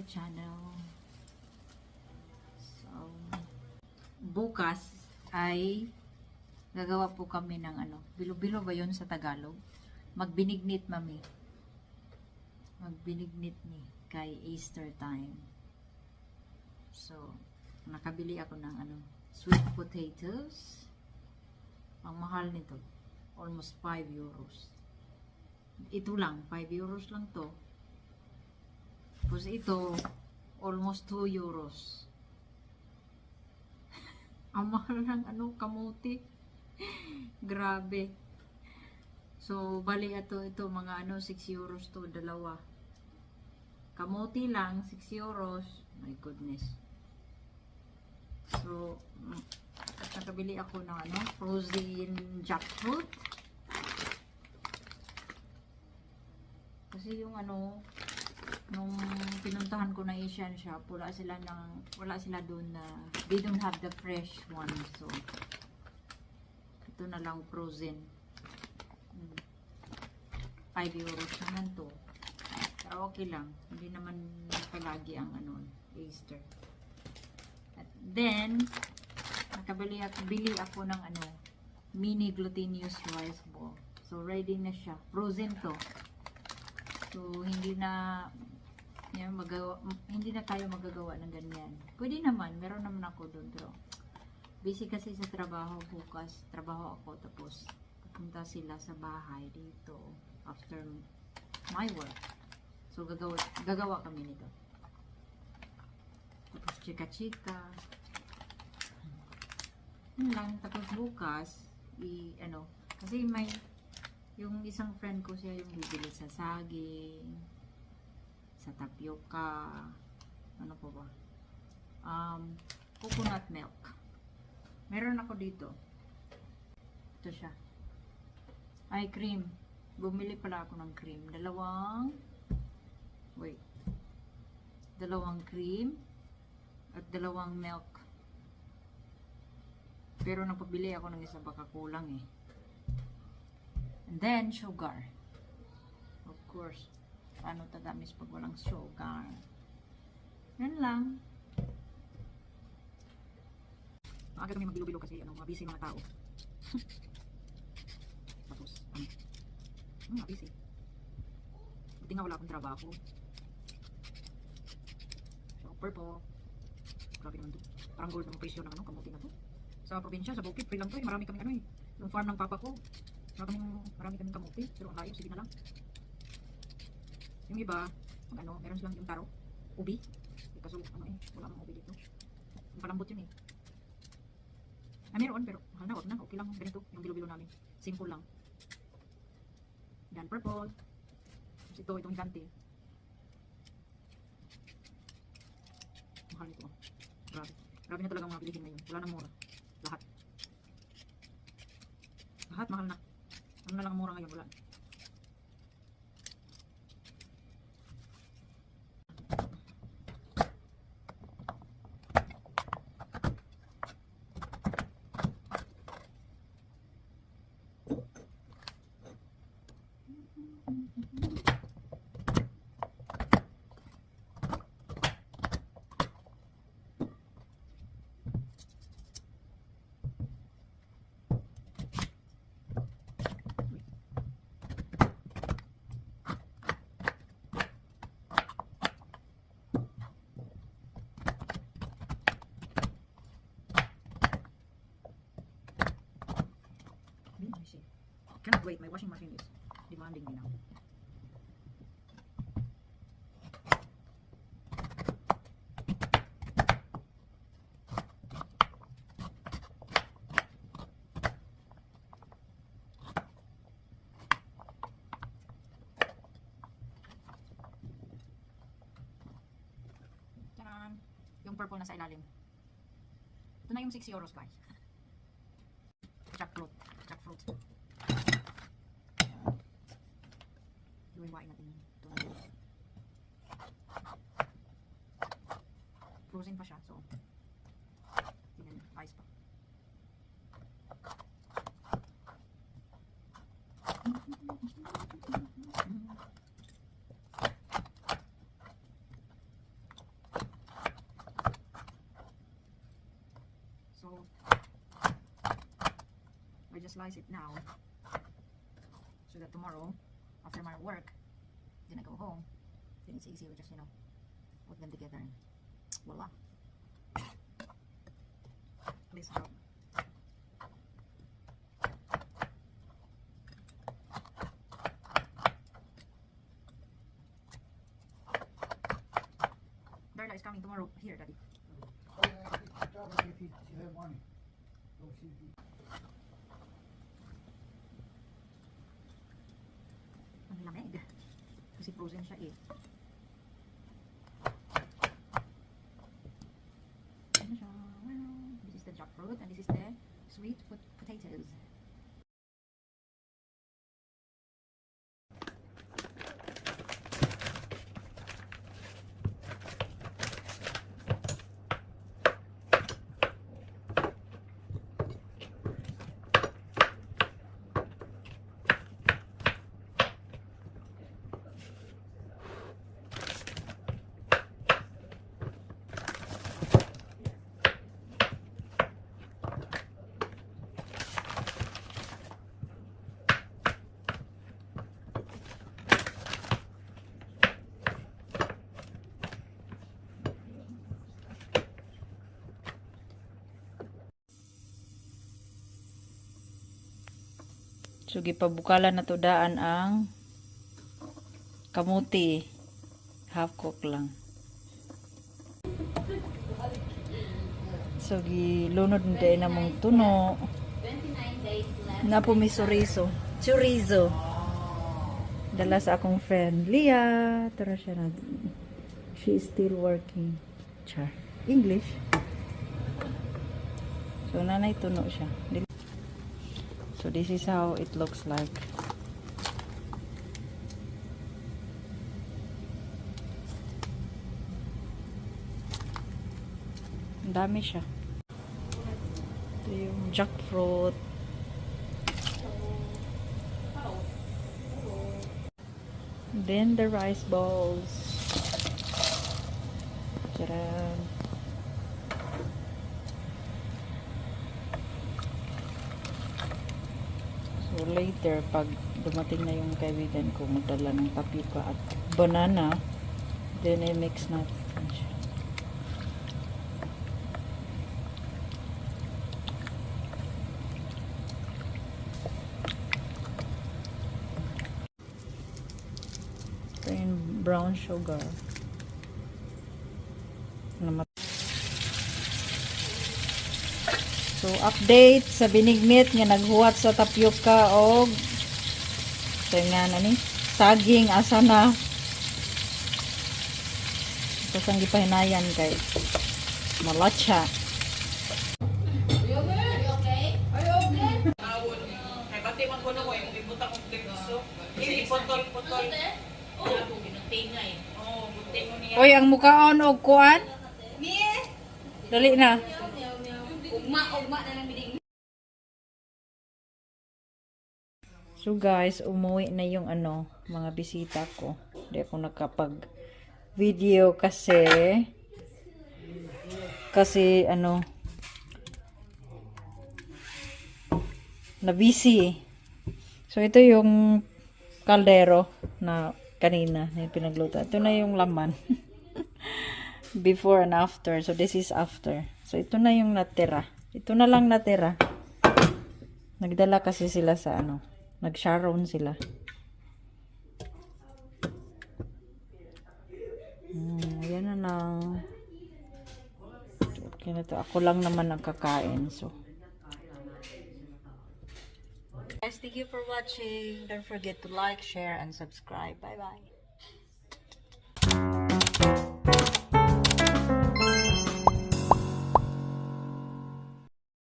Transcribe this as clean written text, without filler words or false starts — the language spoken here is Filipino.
channel. So, bukas ay gagawa po kami ng ano, bilo-bilo ba yun sa Tagalog? Magbinignit mami. Magbinignit ni kay Easter time. So, nakabili ako ng ano, sweet potatoes. Ang mahal nito, almost 5 euros. Ito lang, 5 euros lang to. Tapos ito, almost 2 euros. Ang mahal ng ano, kamuti. Grabe. So, bali ito mga ano, 6 euros to, dalawa. Kamuti lang, 6 euros. My goodness. So, nakabili ako ng ano, frozen jackfruit. Kasi yung ano, nung pinuntahan ko na Asian shop, wala sila doon na, they don't have the fresh one. So, ito na lang frozen. 5 euros naman to. Pero okay lang. Hindi naman palagi ang ano, Easter. At then, bili ako ng ano, mini glutinous rice ball. So, ready na siya. Frozen to. So, hindi na tayo magagawa ng ganyan. Pwede naman. Meron naman ako doon. Pero, busy kasi sa trabaho bukas. Trabaho ako. Tapos, pupunta sila sa bahay dito. After my work. So, gagawa kami nito. Tapos, chika-chika. Yun lang. Tapos, bukas, ano, kasi may, yung isang friend ko siya yung bibili sa saging, sa tapioca, ano po ba? Coconut milk. Meron ako dito. Ito siya. Ay, cream. Bumili pala ako ng cream. Dalawang cream at dalawang milk. Pero napabili ako ng isa, baka kulang eh. And then, sugar. Of course. Paano tatamis pag walang sugar? Yan lang. Maaga kami magbilo-bilo kasi ano, mabisi mga tao. Tapos, mabisi. Buti nga wala akong trabaho. So, purple. Grabe naman to. Parang gold ng presyo ng ano, kamuti na to. Sa probinsya, sa bukid, free lang to eh. Marami kami ano eh. Yung farm ng papa ko. Marami kaming kamuti. Pero ang layo, sige na lang. Yung iba, ano, meron silang yung taro. Ubi. Kaso, ano eh, wala mang ubi dito. Yung palambot yun eh. Meron, pero mahal na, wag na. Okay lang, ganito. Yung bilo-bilo namin. Simple lang. Yan, purple. Tapos itong gante. Mahal ito. Grabe. Grabe na talaga mga bilihin ngayon. Wala nang mura. Lahat. Lahat mahal na. Ano na lang mura ngayon? Wala. Cannot wait, my washing machine is demanding me now. Taran! Yung purple na sa ilalim. Ito na yung 6 euros guys. Jackfruit. Luwiwain natin ito. Frozen pa siya, so tingnan, ice pa. just slice it now so that tomorrow after my work, then I go home, then it's easy. We just, you know, put them together and voila. Please help. Berla is coming tomorrow here, Daddy. Ang lamig. Kasi frozen siya eh. Ano siya? Well, this is the jackfruit and this is the sweet potatoes. So gipabukalan na to daan ang kamuti. Half cook lang. So gilunod na na mong tuno. 29 days left. Na pumisuriso. Chorizo. Dala sa akong friend Leah. Tara siya na. She is still working. Char. English. So nanay tuno siya. So this is how it looks like. Ang dami siya. Ito yung jackfruit. Then the rice balls. Tcharam. So later, pag dumating na yung kaibigan ko, magdala ng tapioca at banana, then i-mix natin siya. Ito yung brown sugar. So, update sa binigmit nga naghuwat sa tapioca o nga nani saging asa na ito sang gipahinayan kay malatsa. Ay, pati man ko na ko yung ibutang kong tikso. Hindi, putol-putol. Oo, ginagtingay. Oo, buti mo niya. Oy, ang mukhaon og kuan? Dali na. Ugma na lang binig. So guys, umuwi na yung mga bisita ko. Hindi ako nakapag video kasi na busy. So ito yung kaldero na kanina na pinagluto. Ito na yung laman. Before and after. So this is after. So ito na yung natira. Ito na lang natira. Nagdala kasi sila sa nag-sharon sila. Ayan na lang. Okay na to. Ako lang naman ang kakain. So guys, thank you for watching. Don't forget to like, share, and subscribe. Bye bye.